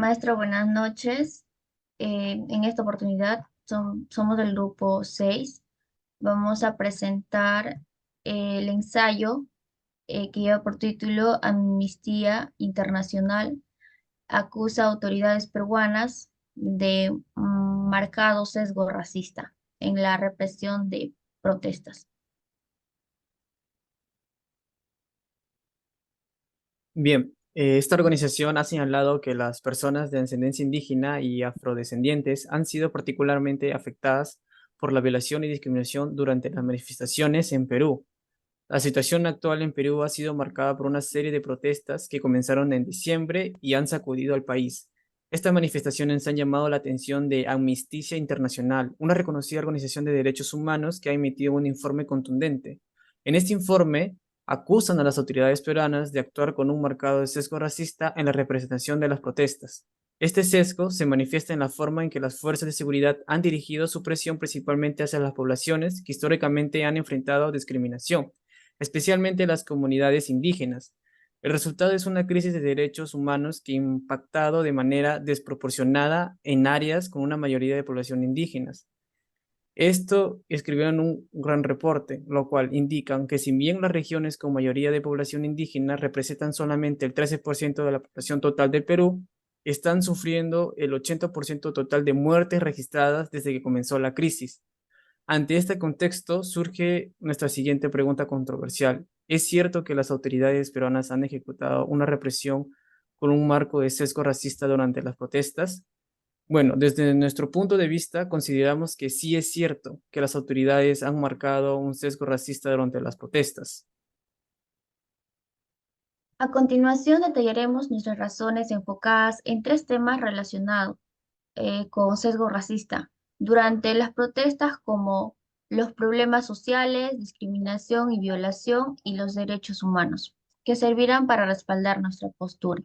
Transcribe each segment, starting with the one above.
Maestro, buenas noches. En esta oportunidad somos del grupo 6. Vamos a presentar el ensayo que lleva por título Amnistía Internacional acusa a autoridades peruanas de marcado sesgo racista en la represión de protestas. Bien, esta organización ha señalado que las personas de ascendencia indígena y afrodescendientes han sido particularmente afectadas por la violación y discriminación durante las manifestaciones en Perú. La situación actual en Perú ha sido marcada por una serie de protestas que comenzaron en diciembre y han sacudido al país. Estas manifestaciones han llamado la atención de Amnistía Internacional, una reconocida organización de derechos humanos que ha emitido un informe contundente. En este informe, acusan a las autoridades peruanas de actuar con un marcado sesgo racista en la representación de las protestas. Este sesgo se manifiesta en la forma en que las fuerzas de seguridad han dirigido su presión principalmente hacia las poblaciones que históricamente han enfrentado discriminación, especialmente las comunidades indígenas. El resultado es una crisis de derechos humanos que ha impactado de manera desproporcionada en áreas con una mayoría de población indígenas. Esto escribieron un gran reporte, lo cual indica que si bien las regiones con mayoría de población indígena representan solamente el 13% de la población total del Perú, están sufriendo el 80% total de muertes registradas desde que comenzó la crisis. Ante este contexto, surge nuestra siguiente pregunta controversial. ¿Es cierto que las autoridades peruanas han ejecutado una represión con un marco de sesgo racista durante las protestas? Bueno, desde nuestro punto de vista, consideramos que sí es cierto que las autoridades han marcado un sesgo racista durante las protestas. A continuación detallaremos nuestras razones enfocadas en tres temas relacionados con sesgo racista durante las protestas, como los problemas sociales, discriminación y violación y los derechos humanos, que servirán para respaldar nuestra postura.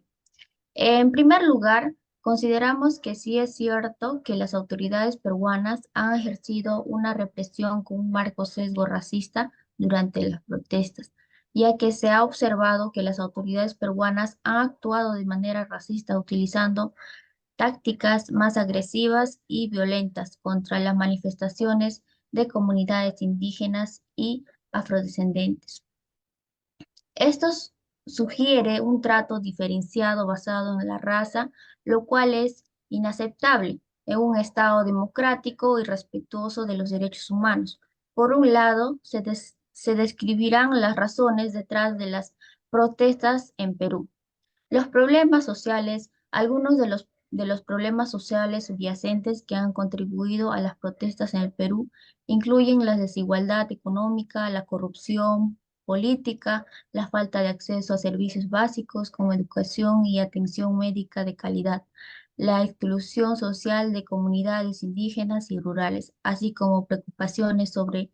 En primer lugar, consideramos que sí es cierto que las autoridades peruanas han ejercido una represión con un marco sesgo racista durante las protestas, ya que se ha observado que las autoridades peruanas han actuado de manera racista utilizando tácticas más agresivas y violentas contra las manifestaciones de comunidades indígenas y afrodescendientes. Esto sugiere un trato diferenciado basado en la raza, lo cual es inaceptable en un Estado democrático y respetuoso de los derechos humanos. Por un lado, se describirán las razones detrás de las protestas en Perú. Los problemas sociales, algunos de los problemas sociales subyacentes que han contribuido a las protestas en el Perú incluyen la desigualdad económica, la corrupción política, la falta de acceso a servicios básicos como educación y atención médica de calidad, la exclusión social de comunidades indígenas y rurales, así como preocupaciones sobre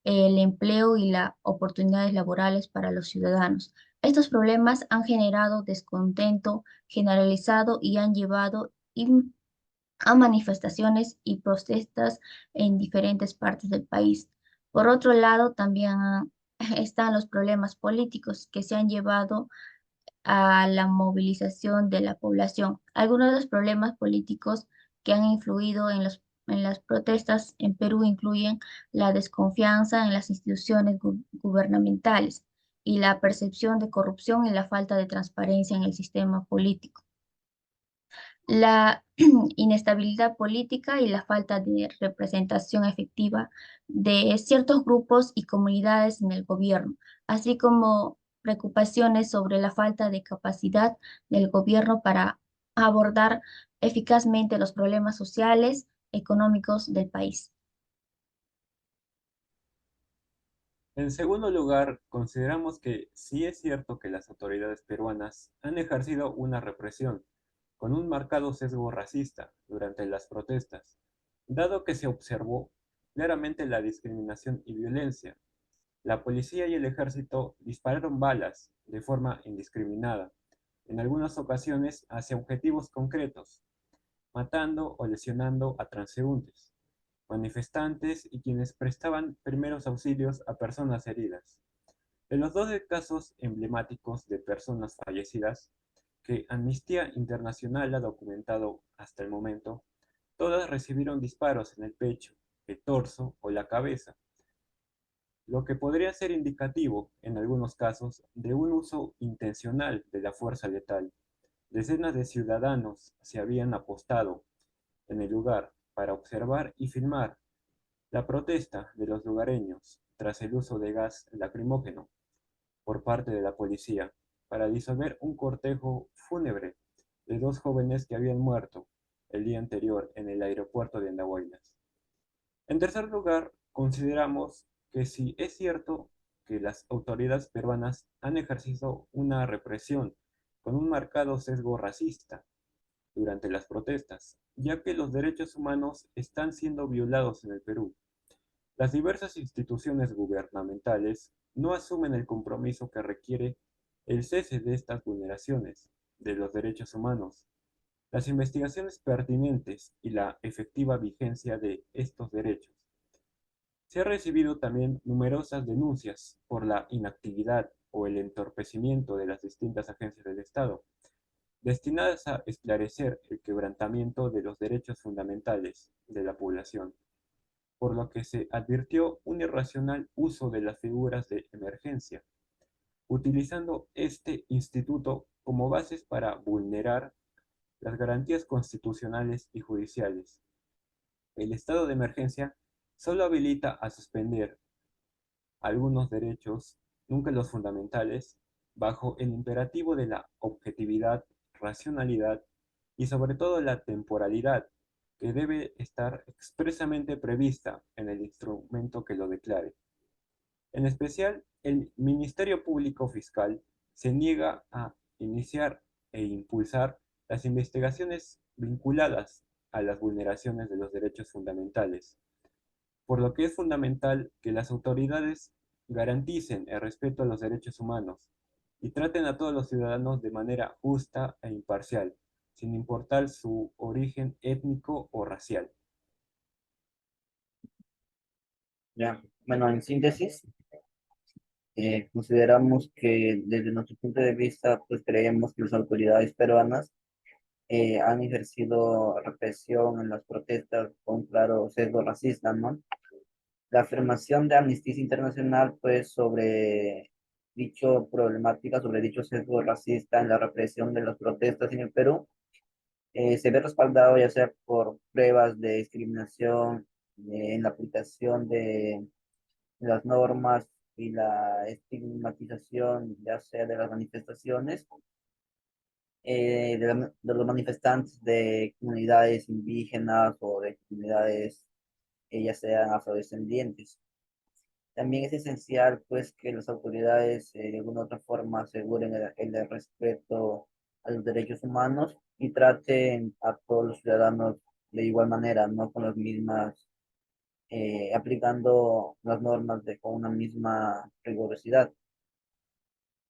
el empleo y las oportunidades laborales para los ciudadanos. Estos problemas han generado descontento generalizado y han llevado a manifestaciones y protestas en diferentes partes del país. Por otro lado, también están los problemas políticos que se han llevado a la movilización de la población. Algunos de los problemas políticos que han influido en las protestas en Perú incluyen la desconfianza en las instituciones gubernamentales y la percepción de corrupción y la falta de transparencia en el sistema político. La inestabilidad política y la falta de representación efectiva de ciertos grupos y comunidades en el gobierno, así como preocupaciones sobre la falta de capacidad del gobierno para abordar eficazmente los problemas sociales, económicos del país. En segundo lugar, consideramos que sí es cierto que las autoridades peruanas han ejercido una represión con un marcado sesgo racista durante las protestas, dado que se observó claramente la discriminación y violencia. La policía y el ejército dispararon balas de forma indiscriminada, en algunas ocasiones hacia objetivos concretos, matando o lesionando a transeúntes, manifestantes y quienes prestaban primeros auxilios a personas heridas. En los dos casos emblemáticos de personas fallecidas, que Amnistía Internacional ha documentado hasta el momento, todas recibieron disparos en el pecho, el torso o la cabeza, lo que podría ser indicativo, en algunos casos, de un uso intencional de la fuerza letal. Decenas de ciudadanos se habían apostado en el lugar para observar y filmar la protesta de los lugareños tras el uso de gas lacrimógeno por parte de la policía para disolver un cortejo fúnebre de dos jóvenes que habían muerto el día anterior en el aeropuerto de Andahuaylas. En tercer lugar, consideramos que si es cierto que las autoridades peruanas han ejercido una represión con un marcado sesgo racista durante las protestas, ya que los derechos humanos están siendo violados en el Perú. Las diversas instituciones gubernamentales no asumen el compromiso que requiere el cese de estas vulneraciones de los derechos humanos, las investigaciones pertinentes y la efectiva vigencia de estos derechos. Se han recibido también numerosas denuncias por la inactividad o el entorpecimiento de las distintas agencias del Estado, destinadas a esclarecer el quebrantamiento de los derechos fundamentales de la población, por lo que se advirtió un irracional uso de las figuras de emergencia, utilizando este instituto como bases para vulnerar las garantías constitucionales y judiciales. El estado de emergencia solo habilita a suspender algunos derechos, nunca los fundamentales, bajo el imperativo de la objetividad, racionalidad y sobre todo la temporalidad, que debe estar expresamente prevista en el instrumento que lo declare. En especial, el Ministerio Público Fiscal se niega a iniciar e impulsar las investigaciones vinculadas a las vulneraciones de los derechos fundamentales, por lo que es fundamental que las autoridades garanticen el respeto a los derechos humanos y traten a todos los ciudadanos de manera justa e imparcial, sin importar su origen étnico o racial. Ya, bueno, en síntesis, consideramos que desde nuestro punto de vista, pues creemos que las autoridades peruanas han ejercido represión en las protestas con claro sesgo racista, ¿no? La afirmación de Amnistía Internacional, pues, sobre dicho problemática, sobre dicho sesgo racista en la represión de las protestas en el Perú, se ve respaldado ya sea por pruebas de discriminación en la aplicación de las normas y la estigmatización, ya sea de las manifestaciones, de los manifestantes de comunidades indígenas o de comunidades ya sean afrodescendientes. También es esencial, pues, que las autoridades de alguna u otra forma aseguren el respeto a los derechos humanos y traten a todos los ciudadanos de igual manera, no con las mismas, aplicando las normas con una misma rigurosidad.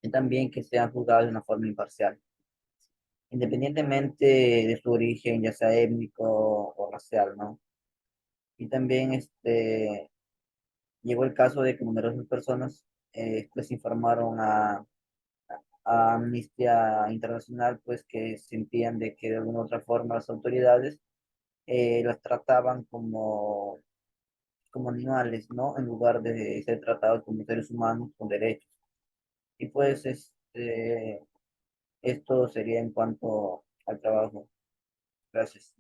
Y también que sean juzgados de una forma imparcial, independientemente de su origen, ya sea étnico o racial, ¿no? Y también llegó el caso de que numerosas personas pues informaron a Amnistía Internacional pues que sentían de que de alguna u otra forma las autoridades las trataban como animales, ¿no? En lugar de ser tratados como seres humanos con derechos. Y pues esto sería en cuanto al trabajo. Gracias.